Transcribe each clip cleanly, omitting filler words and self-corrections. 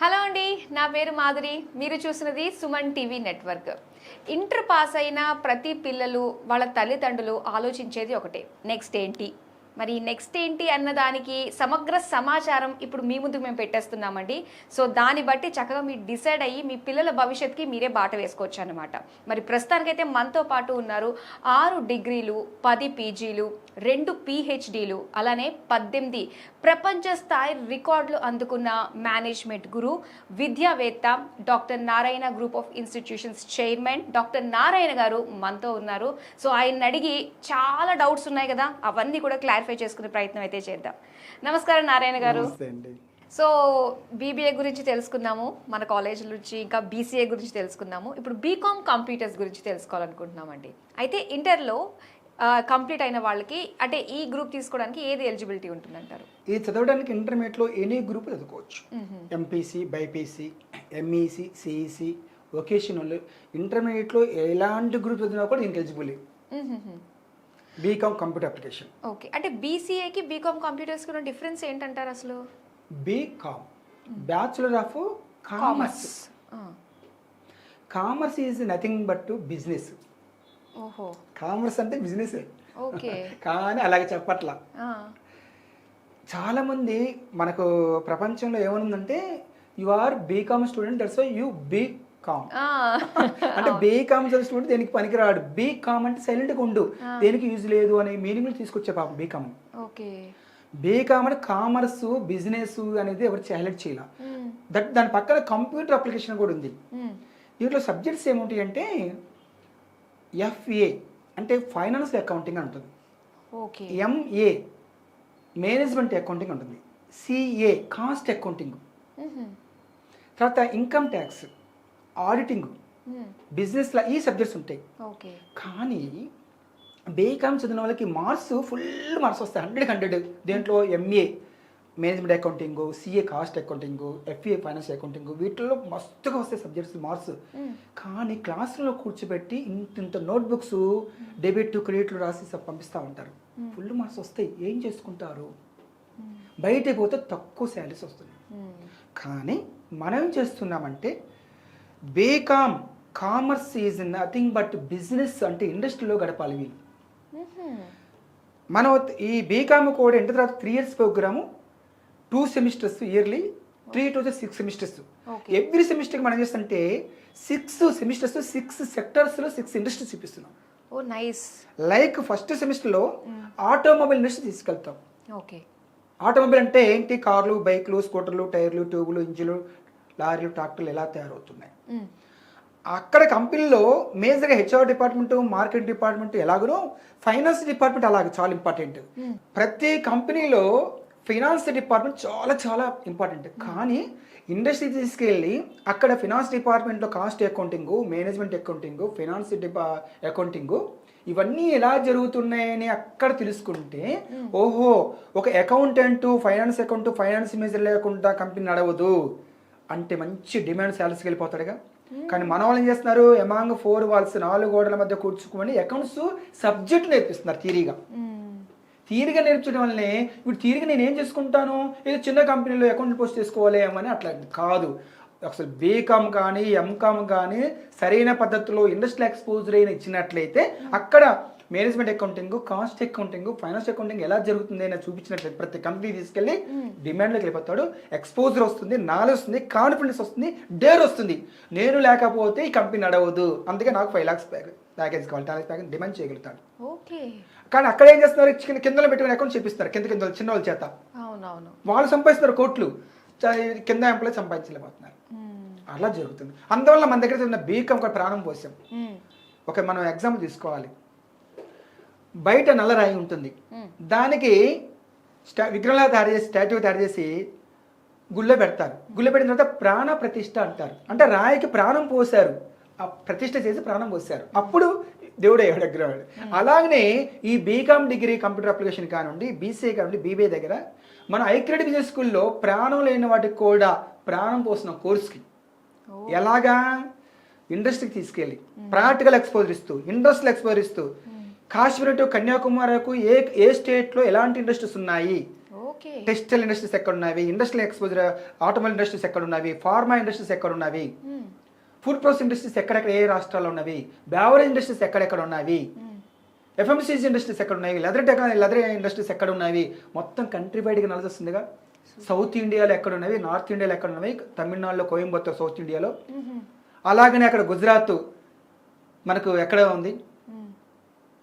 Hello అండి, నా పేరు మాధురి. మీరు చూసినది Suman TV network. Inter pass అయిన ప్రతి పిల్లలు వాళ్ళ తల్లిదండ్రులు ఆలోచించేది ఒకటే, నెక్స్ట్ ఏంటి. మరి నెక్స్ట్ ఏంటి అన్నదానికి సమగ్ర సమాచారం ఇప్పుడు మీ ముందుకు మేము పెట్టేస్తున్నామండి. సో దాన్ని బట్టి చక్కగా మీరు డిసైడ్ అయ్యి మీ పిల్లల భవిష్యత్తుకి మీరే బాట వేసుకోవచ్చు అనమాట. మరి ప్రస్తుతానికైతే మనతో పాటు ఉన్నారు 6 డిగ్రీలు, 10 పీజీలు, 2 పీహెచ్డీలు, అలానే 18 ప్రపంచ స్థాయి రికార్డులు అందుకున్న మేనేజ్మెంట్ గురు, విద్యావేత్త, doctor Narayana group of institutions chairman doctor Narayana గారు మనతో ఉన్నారు. సో ఆయన అడిగి చాలా డౌట్స్ ఉన్నాయి కదా, అవన్నీ కూడా క్లారిఫై చేసుకునే ప్రయత్నం అయితే చేద్దాం. నమస్కారం నారాయణ గారు. సో బీబీఏ గురించి తెలుసుకున్నాము, మన కాలేజ్ నుంచి ఇంకా బీసీఏ గురించి తెలుసుకున్నాము. ఇప్పుడు బీకామ్ కంప్యూటర్స్ గురించి తెలుసుకోవాలనుకుంటున్నామండి. అయితే ఇంటర్లో కంప్లీట్ అయిన వాళ్ళకి అంటే ఈ గ్రూప్ తీసుకోవడానికి ఏది ఎలిజిబిలిటీ ఉంటుందంటారు? ఇది చదవడానికి ఇంటర్మీడియట్లో ఎనీ గ్రూప్ చదువుకోవచ్చు. MPC, BiPC, MEC, CEC, vocational. ఇంటర్మీడియట్లో ఎలాంటి గ్రూప్ చదివినా కూడా దీనికి eligible. BCom computer application. Okay, అంటే బీసీఏకి బీకామ్ కంప్యూటర్స్ కూడా డిఫరెన్స్ ఏంటంటారు అసలు? BCom bachelor of commerce. Commerce is nothing but business. ఓహో, కామర్స్ అంటే బిజినెస్. ఓకే. కానీ అలాగే చెప్పట్లా. చాలామంది మనకు ప్రపంచంలో ఏమనుందంటే you are BCom student, that's why you BCom. అంటే బీకామ్ స్టూడెంట్ దేనికి పనికిరాడు. బీకామ్ అంటే సైలెంట్గా ఉండు, దేనికి యూజ్ లేదు అనే మీనింగ్ తీసుకొచ్చే పాపం బీకామ్. ఓకే, బీకామ్ అంటే కామర్స్, బిజినెస్ అనేది ఎవరు హైలైట్ చేయాల. దాని పక్కన కంప్యూటర్ అప్లికేషన్ కూడా ఉంది. దీంట్లో సబ్జెక్ట్స్ ఏముంటాయి అంటే ఎఫ్ఏ అంటే ఫైనాన్స్ అకౌంటింగ్ ఉంటుంది, ఎంఏ మేనేజ్మెంట్ అకౌంటింగ్ ఉంటుంది, సిఏ కాస్ట్ అకౌంటింగ్, తర్వాత ఇన్కమ్ ట్యాక్స్, ఆడిటింగ్, బిజినెస్లో ఈ సబ్జెక్ట్స్ ఉంటాయి. కానీ బీకామ్ చదివిన వాళ్ళకి మార్క్స్ ఫుల్ మార్క్స్ వస్తాయి, 100కి 100. దేంట్లో MA management accounting, CA cost accounting, FA finance accounting, వీటిల్లో మస్తుగా వస్తాయి సబ్జెక్ట్స్ మార్క్స్. కానీ క్లాస్ రూమ్లో కూర్చోబెట్టి ఇంత నోట్బుక్స్ డెబిట్ క్రెడిట్లు రాసి పంపిస్తూ ఉంటారు, ఫుల్ మార్క్స్ వస్తాయి. ఏం చేసుకుంటారు? బయటకు పోతే తక్కువ శాలరీస్ వస్తుంది. కానీ మనం ఏం చేస్తున్నామంటే BCom commerce is nothing but business, అంటే ఇండస్ట్రీలో గడపాలి వీళ్ళు. మనం ఈ బీకామ్ కూడా ఇంటర్ తర్వాత 3 years programme, 2 semesters yearly, 3 to 6 semesters. Every సెమిస్టర్కి మనం చేస్తుంటే 6 semesters 6 సెక్టర్స్లో 6 ఇండస్ట్రీస్ చూపిస్తున్నాం. Oh nice. లైక్ ఫస్ట్ సెమిస్టర్లో ఆటోమొబైల్ ఇండస్ట్రీ తీసుకెళ్తాం. ఓకే, ఆటోమొబైల్ అంటే ఏంటి? కార్లు, బైక్లు, స్కూటర్లు, టైర్లు, ట్యూబులు, ఇంజిన్లు, లారీలు, ట్రాక్టర్లు ఎలా తయారవుతున్నాయి. అక్కడ కంపెనీలో మేజర్గా హెచ్ఆర్ డిపార్ట్మెంట్, మార్కెట్ డిపార్ట్మెంట్ ఎలాగనో ఫైనాన్స్ డిపార్ట్మెంట్ అలాగే చాలా ఇంపార్టెంట్. ప్రతి కంపెనీలో ఫైనాన్స్ డిపార్ట్మెంట్ చాలా చాలా ఇంపార్టెంట్. కానీ ఇండస్ట్రీ తీసుకెళ్ళి అక్కడ ఫైనాన్స్ డిపార్ట్మెంట్లో cost accounting, management accounting, finance accounting ఇవన్నీ ఎలా జరుగుతున్నాయని అక్కడ తెలుసుకుంటే, ఓహో ఒక accountant finance account finance major లేకుండా కంపెనీ నడవదు అంటే మంచి డిమాండ్ శాలరీస్కి వెళ్ళిపోతాడుగా. కానీ మన వాళ్ళు ఏం చేస్తున్నారు? ఎమాంగ్ 4 walls 4 గోడల మధ్య కూర్చుకొని అకౌంట్స్ సబ్జెక్ట్ నేర్పిస్తున్నారు. తీరిగా నేర్పించడం వల్లనే ఇప్పుడు తీరిగా నేను ఏం చేసుకుంటాను, ఏదో చిన్న కంపెనీలో అకౌంట్ పోస్ట్ చేసుకోవాలి ఏమని అట్లా కాదు. అసలు బీకామ్ కానీ ఎంకామ్ కానీ సరైన పద్ధతిలో ఇండస్ట్రియల్ ఎక్స్పోజర్ అయిన ఇచ్చినట్లయితే అక్కడ management accounting, cost accounting, finance accounting ఎలా జరుగుతుంది అని చూపించినట్లయితే ప్రతి కంపెనీ తీసుకెళ్ళి డిమాండ్లోకి వెళ్ళిపోతాడు. ఎక్స్పోజర్ వస్తుంది, నాలెడ్జ్ వస్తుంది, కాన్ఫిడెన్స్ వస్తుంది, డేర్ వస్తుంది. నేను లేకపోతే ఈ కంపెనీ నడవదు, అందుకే నాకు 5 lakhs ప్యాకేజ్ కావాలి, 10 lakhs ప్యాకేజ్ డిమాండ్ చేయగలుగుతాడు. కానీ అక్కడ ఏం చేస్తున్నారు? కిందలో పెట్టుకుని అకౌంట్ చేపిస్తారు, కింద చిన్న వాళ్ళ చేత. వాళ్ళు సంపాదిస్తున్నారు కోట్లు, కింద ఎంప్లాయీ సంపాదించలేకపోతున్నారు. అలా జరుగుతుంది. అందువల్ల మన దగ్గర ఉన్న బీకామ్ ఒక ప్రాణం పోసాం. ఒక మనం ఎగ్జాంపుల్ తీసుకోవాలి. బయట నల్ల రాయి ఉంటుంది, దానికి విగ్రహాలు తయారు చేసి స్టాట్యూ తయారు చేసి గుళ్ళో పెడతారు. గుళ్ళో పెట్టిన తర్వాత ప్రాణ ప్రతిష్ఠ అంటారు. అంటే రాయికి ప్రాణం పోసారు, ఆ ప్రతిష్ఠ చేసి ప్రాణం పోసారు, అప్పుడు దేవుడు అయ్యాడు విగ్రహాలు. అలాగనే ఈ బీకామ్ డిగ్రీ కంప్యూటర్ అప్లికేషన్ కానివ్వండి, బీసీఏ కానివ్వండి, బీబీఏ దగ్గర మనం ఐక్రెడ్ బిజినెస్ స్కూల్లో ప్రాణం లేని వాటికి కూడా ప్రాణం పోసిన కోర్సుకి ఎలాగా ఇండస్ట్రీకి తీసుకెళ్ళి ప్రాక్టికల్ ఎక్స్పోజర్ ఇస్తూ, ఇండస్ట్రియల్ ఎక్స్పోజర్ ఇస్తూ, కాశ్మీర్ టు కన్యాకుమారికి ఏ స్టేట్లో ఎలాంటి ఇండస్ట్రీస్ ఉన్నాయి, ఓకే. టెక్స్టైల్ ఇండస్ట్రీస్ ఎక్కడ ఉన్నవి, ఇండస్ట్రియల్ ఎక్స్పోజర్ ఆటోమొబైల్ ఇండస్ట్రీస్ ఎక్కడ ఉన్నవి, ఫార్మా ఇండస్ట్రీస్ ఎక్కడ ఉన్నవి, ఫుడ్ ప్రాసెస్ ఇండస్ట్రీస్ ఎక్కడెక్కడ ఏ రాష్ట్రాల్లో ఉన్నవి, బ్యావరేజ్ ఇండస్ట్రీస్ ఎక్కడెక్కడ ఉన్నవి, ఎఫ్ఎంసీజీ ఇండస్ట్రీస్ ఎక్కడ ఉన్నాయి, లెదర్ ఇండస్ట్రీస్ ఎక్కడ ఉన్నవి, మొత్తం కంట్రీ బయటకి అనాలిసిస్ వస్తుందిగా. సౌత్ ఇండియాలో ఎక్కడ ఉన్నవి, నార్త్ ఇండియాలో ఎక్కడ ఉన్నవి, తమిళనాడులో కోయంబత్తూర్ సౌత్ ఇండియాలో, అలాగనే అక్కడ గుజరాత్ మనకు ఎక్కడ ఉంది,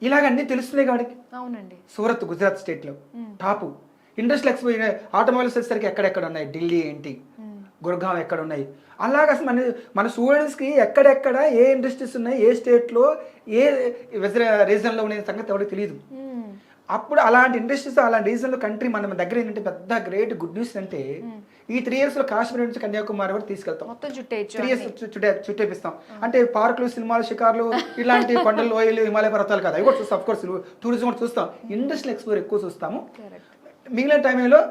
ఇలాగ అన్నీ తెలుస్తున్నాయి కాబట్టి. అవునండి. సూరత్ గుజరాత్ స్టేట్లో టాపు. ఇండస్ట్రియల్ ఎక్స్పోజర్ ఆటోమొబైల్స్ వచ్చేసరికి ఎక్కడెక్కడ ఉన్నాయి, ఢిల్లీ ఏంటి, గుర్గావ్ ఎక్కడ ఉన్నాయి. అలాగ అసలు మన స్టూడెంట్స్కి ఎక్కడెక్కడ ఏ ఇండస్ట్రీస్ ఉన్నాయి, ఏ స్టేట్లో ఏ రీజన్లో ఉన్న సంగతి ఎవరికి తెలియదు. అప్పుడు అలాంటి ఇండస్ట్రీస్ అలాంటి రీజన్లో కంట్రీ మన దగ్గర ఏంటంటే పెద్ద గ్రేట్ గుడ్ న్యూస్ అంటే ఈ 3 yearsలో కాశ్మీర్ నుంచి కన్యాకుమారి వరకు తీసుకెళ్తాం. మొత్తం చుట్టేయచ్చు. 3 years చుట్టేపిస్తాం. అంటే పార్కులు, సినిమాలు, షికార్లు, ఇలాంటి కొండలు, లోయలు, హిమాలయ పర్వతాలు కాదు, అవి కూడా చూస్తాం. అఫ్కోర్స్ టూరిజం కూడా చూస్తాం. ఇండస్ట్రియల్ ఎక్స్ప్లోర్ ఎక్కువ చూస్తాము. మిగిలిన టైంలో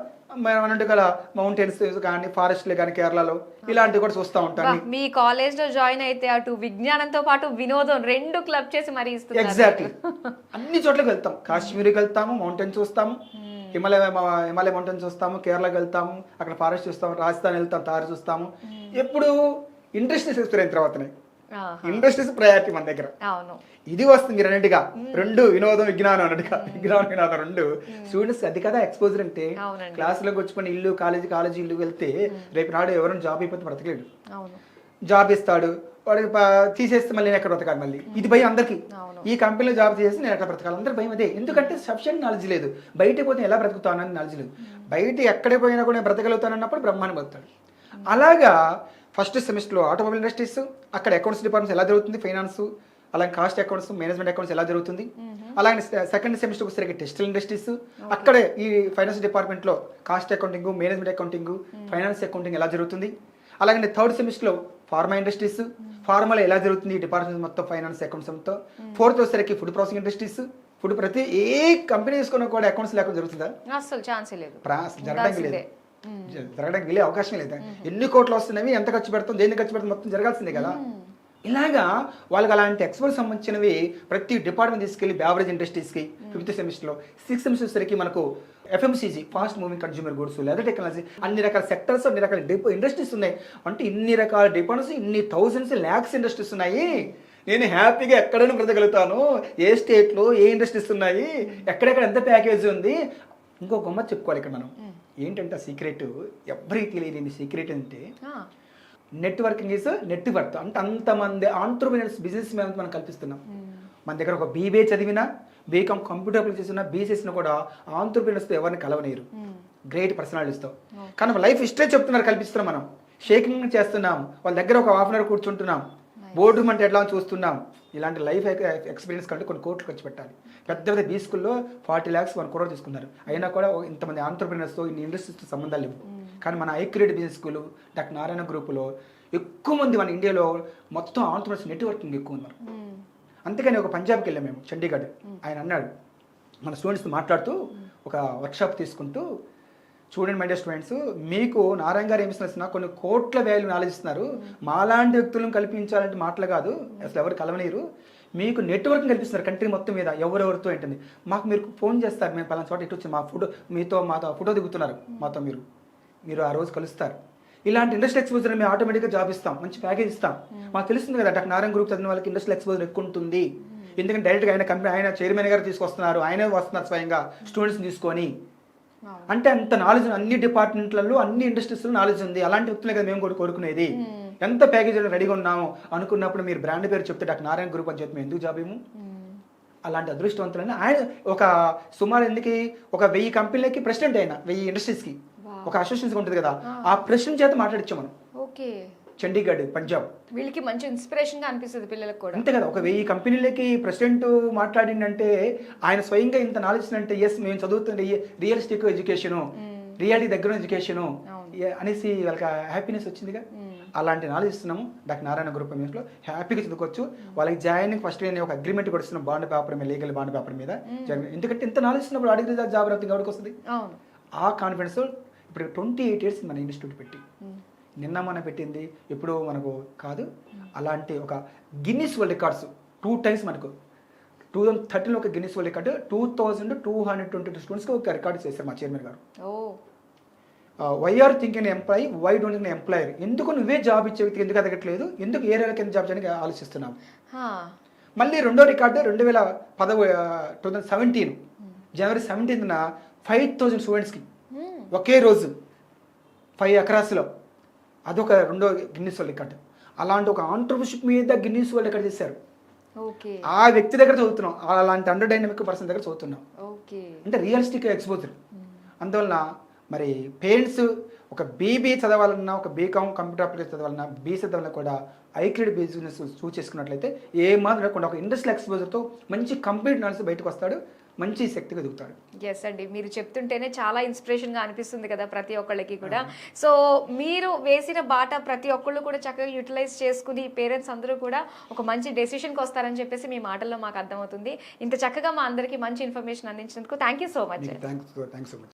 మనం అన్నట్టు గల మౌంటైన్స్ కానీ, ఫారెస్ట్లు కానీ, కేరళలో ఇలాంటివి కూడా చూస్తూ ఉంటాం. మీ కాలేజ్ లో జాయిన్ అయితే అటు విజ్ఞానంతో పాటు వినోదం 2 క్లబ్ చేసి మరీ ఇస్తున్నారు. ఎగ్జాక్ట్లీ. అన్ని చోట్లకి వెళ్తాం. కాశ్మీర్కి వెళ్తాము, మౌంటైన్స్ చూస్తాము, హిమాలయ మౌంటైన్స్ చూస్తాము, కేరళకి వెళ్తాము, అక్కడ ఫారెస్ట్ చూస్తాము, రాజస్థాన్ వెళ్తాం, తారు చూస్తాము. ఎప్పుడు ఇండస్ట్రీస్ ఎక్స్పీరియన్స్ అయిన తర్వాతనే. ఇండస్ట్రీస్ ప్రయారిటీ మన దగ్గర. అవును. ఇది వస్తుంది రెండింటిగా, 2 వినోదం విజ్ఞానం అన్నట్టుగా. విజ్ఞానం 2 స్టూడెంట్స్ అది కదా ఎక్స్పోజర్ అంటే. క్లాసులోకి వచ్చుకొని ఇల్లు కాలేజీ ఇల్లు వెళ్తే రేపు నాడు ఎవరైనా జాబ్ అయిపోతే బ్రతకలేడు. జాబ్ ఇస్తాడు వాడు, తీసేస్తే మళ్ళీ నేను ఎక్కడ బ్రతకాలి, మళ్ళీ ఇది భయం అందరికీ. ఈ కంపెనీలో జాబ్ చేసి నేను ఎక్కడ బ్రతకాలి, అందరికి భయం అదే. ఎందుకంటే సఫిషియెంట్ నాలెడ్జ్ లేదు. బయటకు పోతే ఎలా బ్రతుకుతానని నాలెడ్జ్ లేదు. బయట ఎక్కడికి పోయినా కూడా బ్రతకగలుగుతాను అన్నప్పుడు బ్రహ్మాండం బతుకుతాడు. అలాగా ఫస్ట్ సెమిస్టర్లో ఆటోమొబైల్ ఇండస్ట్రీస్, అక్కడ అకౌంట్స్ డిపార్ట్మెంట్స్ ఎలా జరుగుతుంది, ఫైనాన్స్, అలాగే కాస్ట్ అకౌంట్స్, మేనేజ్మెంట్ అకౌంట్స్ ఎలా జరుగుతుంది. అలాగే సెకండ్ సెమిస్టర్ వచ్చేసరికి టెక్స్టైల్ ఇండస్ట్రీస్, అక్కడే ఈ ఫైనాన్స్ డిపార్ట్మెంట్లో cost accounting, management accounting, finance accounting ఎలా జరుగుతుంది. అలాగే థర్డ్ సెమిస్టర్లో ఫార్మా ఇండస్ట్రీస్, ఫార్మాలో ఎలా జరుగుతుంది ఈ డిపార్ట్మెంట్ మొత్తం, ఫైనాన్స్ అకౌంట్స్ మొత్తం. ఫోర్త్ వచ్చేసరికి ఫుడ్ ప్రాసెసింగ్ ఇండస్ట్రీస్, ఫుడ్ ప్రతి ఏ కంపెనీ తీసుకున్నా కూడా అకౌంట్స్ లేకుండా జరుగుతుందా? అసలు ఛాన్సే లేదు, జరగడానికి లేదు, జరగడానికి వెళ్ళే అవకాశం లేదు. ఎన్ని కోట్లు వస్తున్నవి, ఎంత ఖర్చు పెడతాం, దేన్ని ఖర్చు పెడతాం, మొత్తం జరగాల్సిందే కదా. ఇలాగా వాళ్ళకి అలాంటి ఎక్స్పోర్ట్ సంబంధించినవి ప్రతి డిపార్ట్మెంట్ తీసుకెళ్లి బ్యావరేజ్ ఇండస్ట్రీస్కి 5th సెమిస్టర్లో, 6th సెమిస్టర్ సరికి మనకు FMCG fast moving consumer goods, లేదా టెక్నాలజీ, అన్ని రకాల సెక్టర్స్, అన్ని రకాల ఇండస్ట్రీస్ ఉన్నాయి. అంటే ఇన్ని రకాల డిపార్ట్మెంట్స్, ఇన్ని థౌజండ్స్ ల్యాక్స్ ఇండస్ట్రీస్ ఉన్నాయి. నేను హ్యాపీగా ఎక్కడైనా బ్రతకగలుగుతాను, ఏ స్టేట్లో ఏ ఇండస్ట్రీస్ ఉన్నాయి, ఎక్కడెక్కడ ఎంత ప్యాకేజ్ ఉంది. ఇంకో గమ్మత్ చెప్పుకోవాలి ఇక్కడ మనం. ఏంటంటే సీక్రెట్, ఎవరికి తెలియని సీక్రెట్ అంటే నెట్వర్కింగ్ ఈజ్ నెట్వర్క్. అంటే అంతమంది ఆంట్రప్రెన్యూర్స్, బిజినెస్ మ్యాన్స్ మనం కల్పిస్తున్నాం. మన దగ్గర ఒక బీబీఏ చదివినా, బీకామ్ కంప్యూటర్ అప్లై చేసిన, బీసీఎస్ని కూడా ఆంట్రప్రెన్యూర్స్తో ఎవరిని కలవనీరు, గ్రేట్ పర్సనాలిటీస్తో. కానీ లైఫ్ హిస్టరీ చెప్తున్నారు, కల్పిస్తున్నాం. మనం షేకింగ్ చేస్తున్నాం, వాళ్ళ దగ్గర ఒక హాఫ్ అన్ అవర్ కూర్చుంటున్నాం, బోర్డు రూమ్ అంటే ఎట్లా చూస్తున్నాం. ఇలాంటి లైఫ్ ఎక్స్పీరియన్స్ కంటే కొన్ని కోట్లు ఖర్చు పెట్టాలి. పెద్ద పెద్ద బీ స్కూల్లో 40 lakhs 1 crore తీసుకున్నారు. అయినా కూడా ఇంతమంది ఆంట్రప్రెన్యూర్స్తో, ఇన్ని ఇండస్ట్రీస్తో సంబంధాలు లేవు. కానీ మన ఐక్రెడిట్ బిజినెస్ స్కూలు, డాక్టర్ నారాయణ గ్రూపులో ఎక్కువ మంది మన ఇండియాలో మొత్తం ఆంట్రప్రెన్యూర్స్ నెట్వర్కింగ్ ఎక్కువ ఉన్నారు. అందుకని ఒక పంజాబ్కి వెళ్ళాం మేము, చండీగఢ్. ఆయన అన్నాడు మన స్టూడెంట్స్తో మాట్లాడుతూ, ఒక వర్క్షాప్ తీసుకుంటూ, చూడండి మై డియర్ స్టూడెంట్స్, మీకు నారాయణ గారు ఏమి ఇస్తున్నా కొన్ని కోట్ల వాల్యూ నాలెడ్జ్ ఇస్తున్నారు. మాలాంటి వ్యక్తులను కల్పించాలంటే మాటలు కాదు, అసలు ఎవరు కలవనీరు. మీకు నెట్వర్కింగ్ కల్పిస్తున్నారు కంట్రీ మొత్తం మీద, ఎవరెవరితో ఏంటండి. మాకు మీరు ఫోన్ చేస్తారు, మేము పలానా చోట ఇటు వచ్చి మా మాతో ఫోటో దిగుతున్నారు, మాతో మీరు ఆ రోజు కలుస్తారు. ఇలాంటి ఇండస్ట్రియల్ ఎక్స్పోజర్ మేము ఆటోమేటిక్గా జాబ్ ఇస్తాం, మంచి ప్యాకేజ్ ఇస్తాం. మాకు తెలుస్తుంది కదా డాక్టర్ నారాయణ గ్రూప్ చదివిన వాళ్ళకి ఇండస్ట్రియల్ ఎక్స్పోజర్ ఎక్కువ ఉంటుంది. ఎందుకంటే డైరెక్ట్గా ఆయన కంపెనీ, ఆయన చైర్మన్ గారు తీసుకొస్తున్నారు, ఆయనే వస్తున్నారు స్వయంగా స్టూడెంట్స్ని తీసుకొని. అంటే అంత నాలెడ్జ్ అన్ని డిపార్ట్మెంట్లలో, అన్ని ఇండస్ట్రీస్లో నాలెడ్జ్ ఉంది. అలాంటి వ్యక్తులే కదా మేము కూడా కోరుకునేది. ఎంత ప్యాకేజ్ రెడీగా ఉన్నాము అనుకున్నప్పుడు మీరు బ్రాండ్ పేరు చెప్తే డాక్టర్ నారాయణ గ్రూప్ అని చెప్పి మేము ఎందుకు జాబ్ ఏము. అలాంటి అదృష్టవంతులని ఆయన ఒక సుమారు ఎందుకు ఒక 1000 కంపెనీలకి ప్రెసిడెంట్ అయినా, 1000 ఇండస్ట్రీస్కి ఒక అసోసియేషన్ ఉంటుంది కదా, ఆ ప్రెసిడెంట్ చేత మాట్లాడిచ్చాం మనం. ఓకే. చండీగఢ్, పంజాబ్. వీళ్ళకి మంచి ఇన్స్పిరేషన్ గా అనిపిస్తుంది పిల్లలకు కూడా. అంతే కదా, ఒక 1000 కంపెనీలకి ప్రెసిడెంట్ మాట్లాడిందంటే ఆయన స్వయంగా ఇంత నాలెడ్జ్ అంటే, ఎస్ మేము చదువుతుండే రియలిస్టిక్ ఎడ్యుకేషను, రియాలిటీ దగ్గర ఎడ్యుకేషను అనేసి వాళ్ళకి హ్యాపీనెస్ వచ్చిందిగా. అలాంటి నాలెడ్జ్ ఇస్తున్నాము డాక్టర్ నారాయణ గ్రూప్ లో. హ్యాపీగా చదువుకోవచ్చు. వాళ్ళకి జాయినింగ్ ఫస్ట్ నేను ఒక అగ్రిమెంట్ కూడా ఇస్తున్నాం, బాండ్ పేపర్ మీద, లీగల్ బాండ్ పేపర్ మీద. ఎందుకంటే ఇంత నాలెడ్జ్ ఇస్తున్నప్పుడు అడిగితే జాబ్ రావడానికి ఎవరికి వస్తుంది. ఆ కాన్ఫిడెన్స్ ఇప్పుడు 28 years మన ఇన్స్టిట్యూట్ పెట్టి, నిన్న మనం పెట్టింది ఎప్పుడు మనకు కాదు. అలాంటి ఒక గిన్నిస్ వరల్డ్ రికార్డ్స్ 2 times మనకు 2013లో ఒక గిన్నిస్ వరల్డ్ రికార్డు 2222 స్టూడెంట్స్కి ఒక రికార్డు చేశారు మా చైర్మన్ గారు. Oh why are thinking employee, why don't think employer, ఎందుకు నువ్వే జాబ్ ఇచ్చే వ్యక్తికి ఎందుకు ఎదగట్లేదు, ఎందుకు ఏ రేళ్ళ కింద జాబ్ చేయడానికి ఆలోచిస్తున్నావు. హా. మళ్ళీ రెండో రికార్డు 2017 జనవరి 17న 5000 స్టూడెంట్స్కి మ్మ్. ఒకే రోజు 5 ఎకరాస్లో, అదొక రెండో గిన్నిస్ వరల్డ్ రికార్డు. అలాంటి ఒక ఆంటర్ప్రినర్షిప్ మీద గిన్నిస్ వరల్డ్ రికార్డు చేశారు. ఓకే ఆ వ్యక్తి దగ్గర చదువుతున్నాం, అలాంటి అండర్ డైనమిక్ పర్సన్ దగ్గర చదువుతున్నాం. ఓకే అంటే రియలిస్టిక్ ఎక్స్పోజర్. అందువలన మరి పేరెంట్స్ ఒక బీబీ చదవాలన్నా, ఒక బీకామ్ కంప్యూటర్ అప్లికేషన్ చదవాలన్నా, బీసీ చదవాలన్నా కూడా ఐక్రెడ్ బిజినెస్ చూస్ చేసుకున్నట్లయితే ఏ మాత్రం లేకుండా ఒక ఇండస్ట్రియల్ ఎక్స్పోజర్తో మంచి కంప్లీట్ నాలెడ్జ్ బయటకు వస్తాడు, మంచి శక్తిగా ఎదుగుతాడు. ఎస్ అండి, మీరు చెప్తుంటేనే చాలా ఇన్స్పిరేషన్గా అనిపిస్తుంది కదా ప్రతి ఒక్కళ్ళకి కూడా. సో మీరు వేసిన బాట ప్రతి ఒక్కళ్ళు కూడా చక్కగా యూటిలైజ్ చేసుకుని పేరెంట్స్ అందరూ కూడా ఒక మంచి డెసిషన్కి వస్తారని చెప్పేసి మీ మాటల్లో మాకు అర్థమవుతుంది. ఇంత చక్కగా మా అందరికీ మంచి ఇన్ఫర్మేషన్ అందించినందుకు thank you so much. Thanks so much.